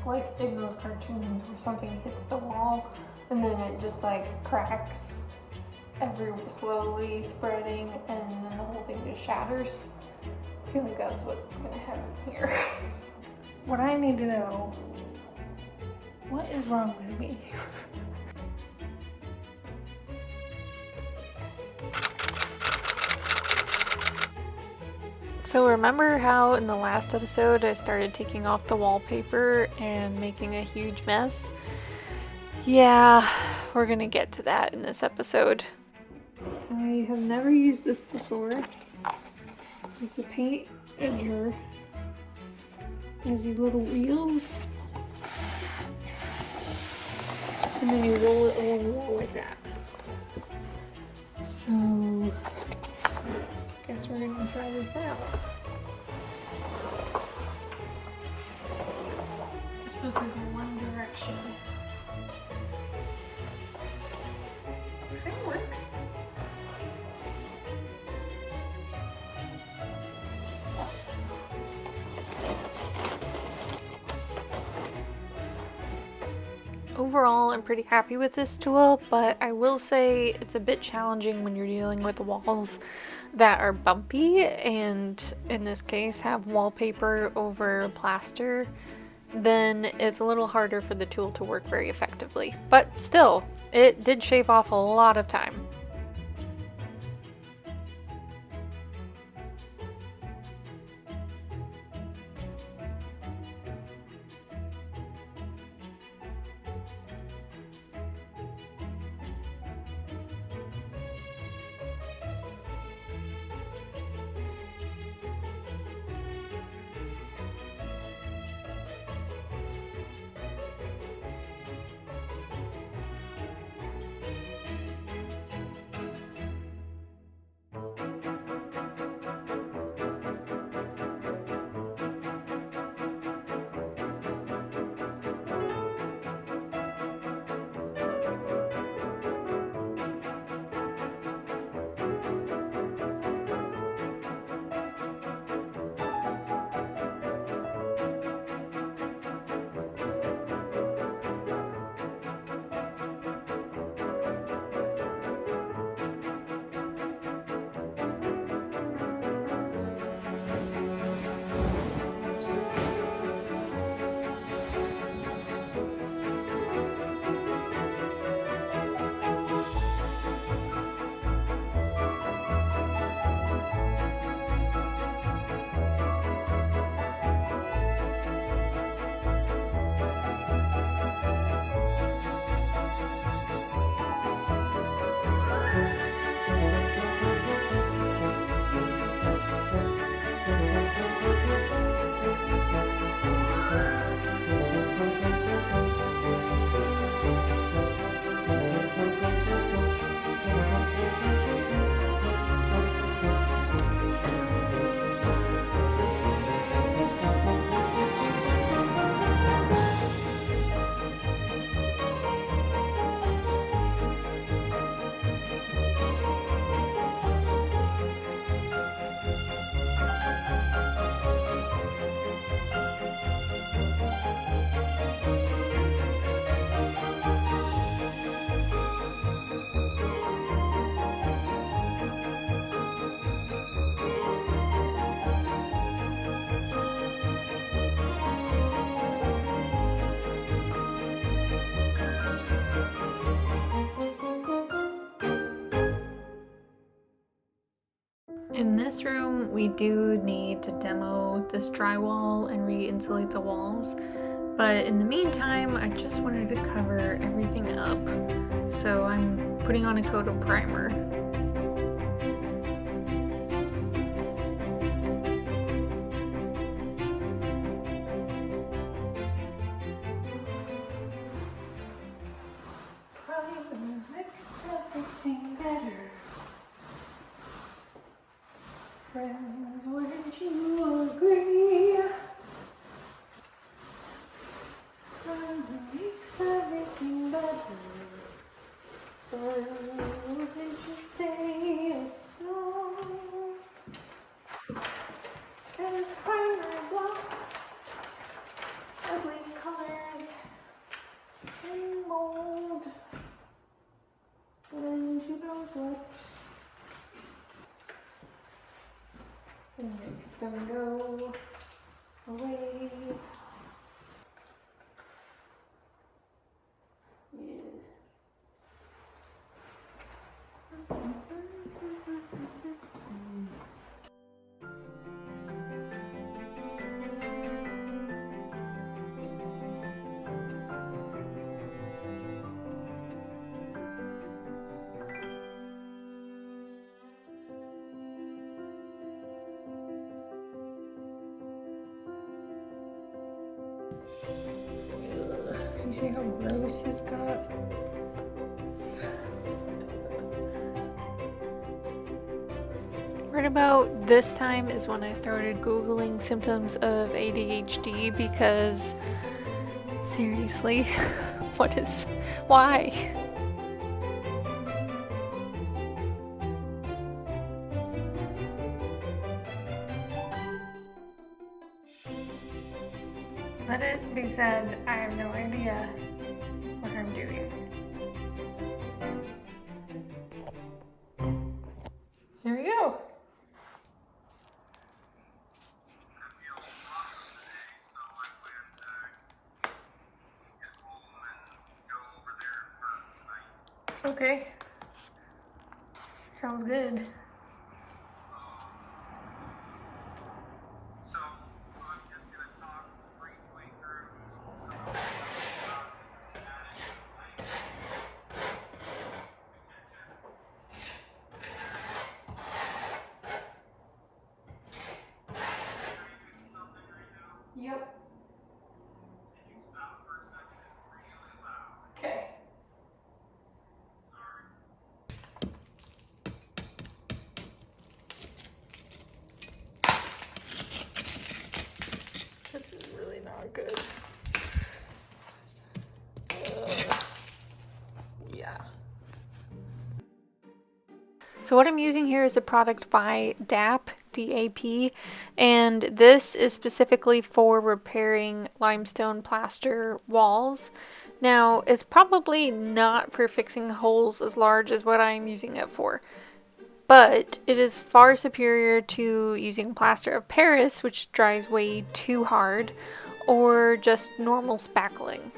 like in those cartoons where something hits the wall and then it just like cracks slowly spreading and then the whole thing just shatters. I feel like that's what's gonna happen here. What I need to know, what is wrong with me? So remember how in the last episode I started taking off the wallpaper and making a huge mess? Yeah, we're gonna get to that in this episode. I have never used this before. It's a paint edger. It has these little wheels. And then you roll it along the wall like that. So, guess we're gonna try this out. It's supposed to go one direction. It kind of works. Overall, I'm pretty happy with this tool, but I will say it's a bit challenging when you're dealing with walls that are bumpy and in this case have wallpaper over plaster. Then it's a little harder for the tool to work very effectively. But still, it did shave off a lot of time. In this room, we do need to demo this drywall and re-insulate the walls, but in the meantime, I just wanted to cover everything up, so I'm putting on a coat of primer. Primer makes everything better. Friends, wouldn't you agree? Primer makes everything better. Wouldn't you say? It makes them go away. Yeah. You see how gross this got? Right about this time is when I started Googling symptoms of ADHD because seriously, why? Let it be said, I have no idea what I'm doing. Here we go. Okay. Sounds good. So I'm just going to talk briefly through some of the stuff about something right now. Yep. Can you stop for a second? It's really loud. Okay. Sorry. This is really not good. Yeah. So what I'm using here is a product by DAP, DAP, and this is specifically for repairing limestone plaster walls. Now, it's probably not for fixing holes as large as what I'm using it for, but it is far superior to using plaster of Paris, which dries way too hard, or just normal spackling.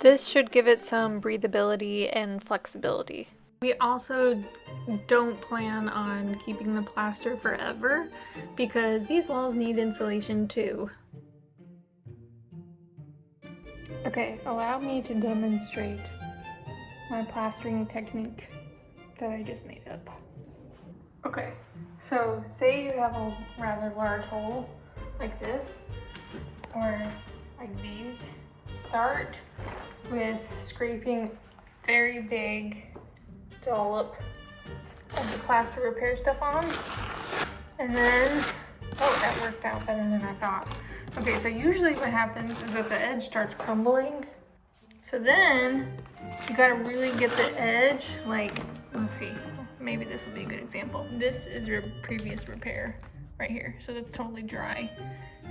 This should give it some breathability and flexibility. We also don't plan on keeping the plaster forever because these walls need insulation too. Okay, allow me to demonstrate my plastering technique that I just made up. Okay, so say you have a rather large hole like this, or like these. Start with scraping very big dollop of the plaster repair stuff on, and then, oh, that worked out better than I thought. Okay, so usually what happens is that the edge starts crumbling. So then you gotta really get the edge, like, let's see, maybe this will be a good example. This is your previous repair right here, so that's totally dry.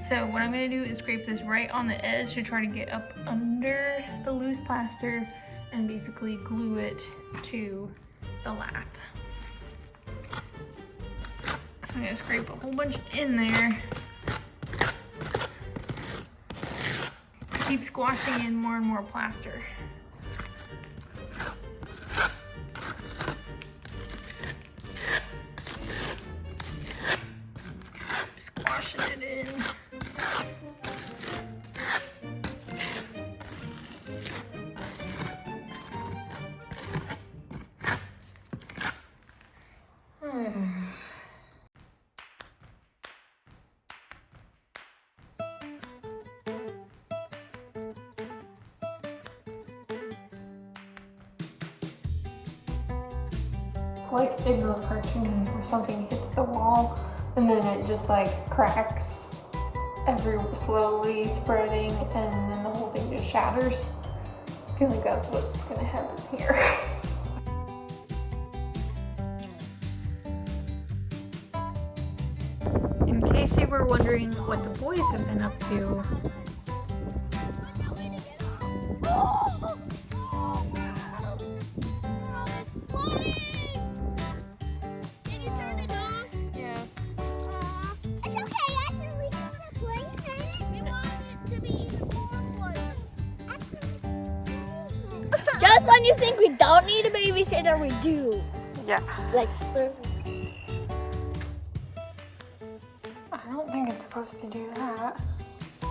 So what I'm gonna do is scrape this right on the edge to try to get up under the loose plaster and basically glue it to the lath. So I'm gonna scrape a whole bunch in there. Keep squashing in more and more plaster. Squashing it in. Like in those cartoons where something hits the wall and then it just like cracks slowly spreading and then the whole thing just shatters. I feel like that's what's gonna happen here. In case you were wondering what the boys have been up to, Just when you think we don't need a babysitter, we do. Yeah. Like, I don't think it's supposed to do that.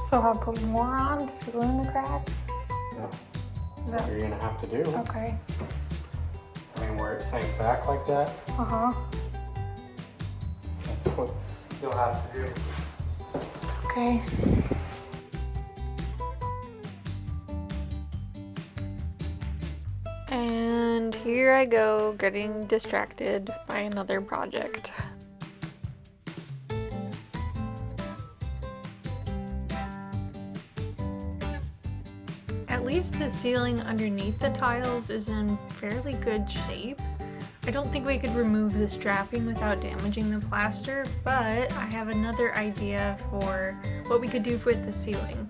So I'll put more on to fill in the cracks? Yeah. Is That's that what you're gonna have to do. okay? I mean, where it sank back like that, Uh-huh. that's what you'll have to do. Okay. And here I go, getting distracted by another project. At least the ceiling underneath the tiles is in fairly good shape. I don't think we could remove the strapping without damaging the plaster, but I have another idea for what we could do with the ceiling.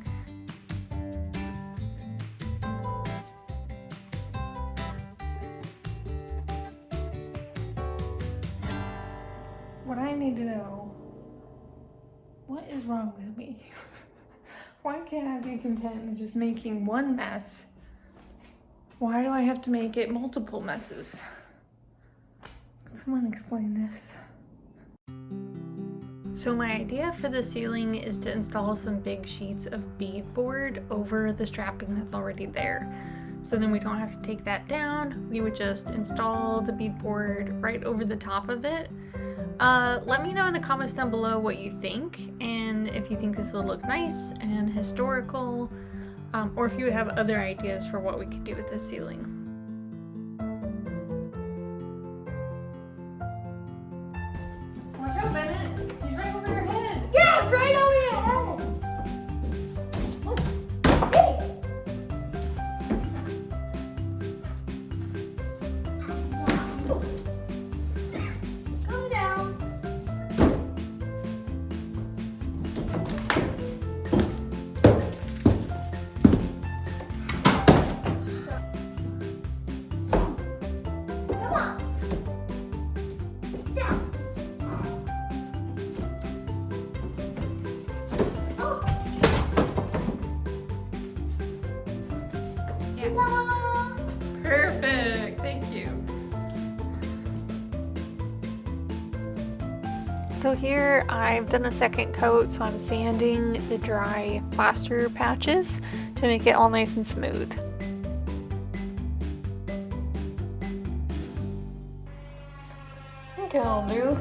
What I need to know, what is wrong with me? Why can't I be content with just making one mess? Why do I have to make it multiple messes? Can someone explain this? So my idea for the ceiling is to install some big sheets of beadboard over the strapping that's already there. So then we don't have to take that down. We would just install the beadboard right over the top of it. Let me know in the comments down below what you think, and if you think this will look nice and historical, or if you have other ideas for what we could do with this ceiling. Watch out, Bennett! He's right over your head! yeah, right over your head. Hey. Calm down. Come on. Down. Oh. Yeah. Ta-da. Perfect! Thank you. So here I've done a second coat, so I'm sanding the dry plaster patches to make it all nice and smooth. I think it'll do.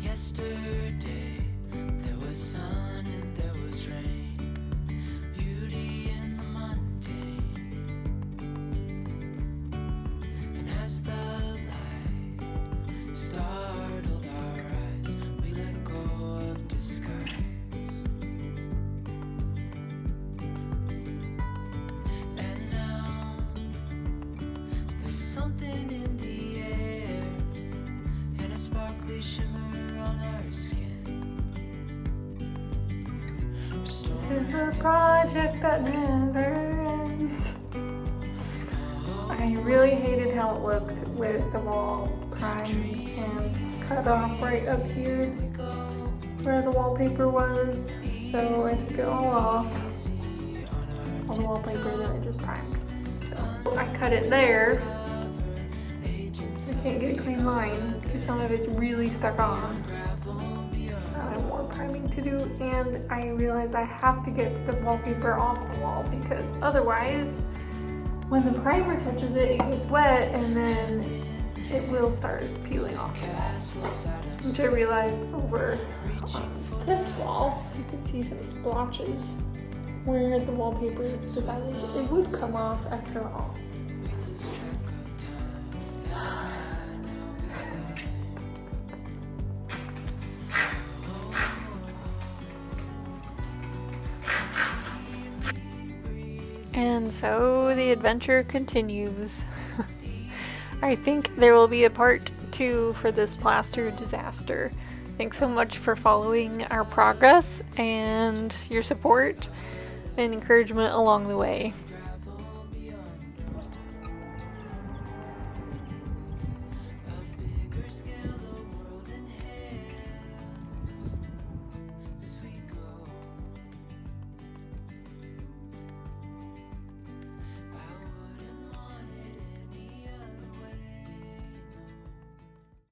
Yesterday there was sun and there was rain, beauty in the mundane. And as the light startled our eyes, we let go of disguise. And now there's something in the air and a sparkly shimmer on our skin. This is a project that never ends. I really hated how it looked with the wall primed and cut off right up here where the wallpaper was. So I took it all off, all the wallpaper that I just primed. So I cut it there. I can't get a clean line because some of it's really stuck on. I have more priming to do, and I realized I have to get the wallpaper off the wall because otherwise when the primer touches it, it gets wet and then it will start peeling off the wall. Which I realized over on this wall, you can see some splotches where the wallpaper decided it would come off after all. And so the adventure continues. I think there will be a part 2 for this plaster disaster. Thanks so much for following our progress and your support and encouragement along the way.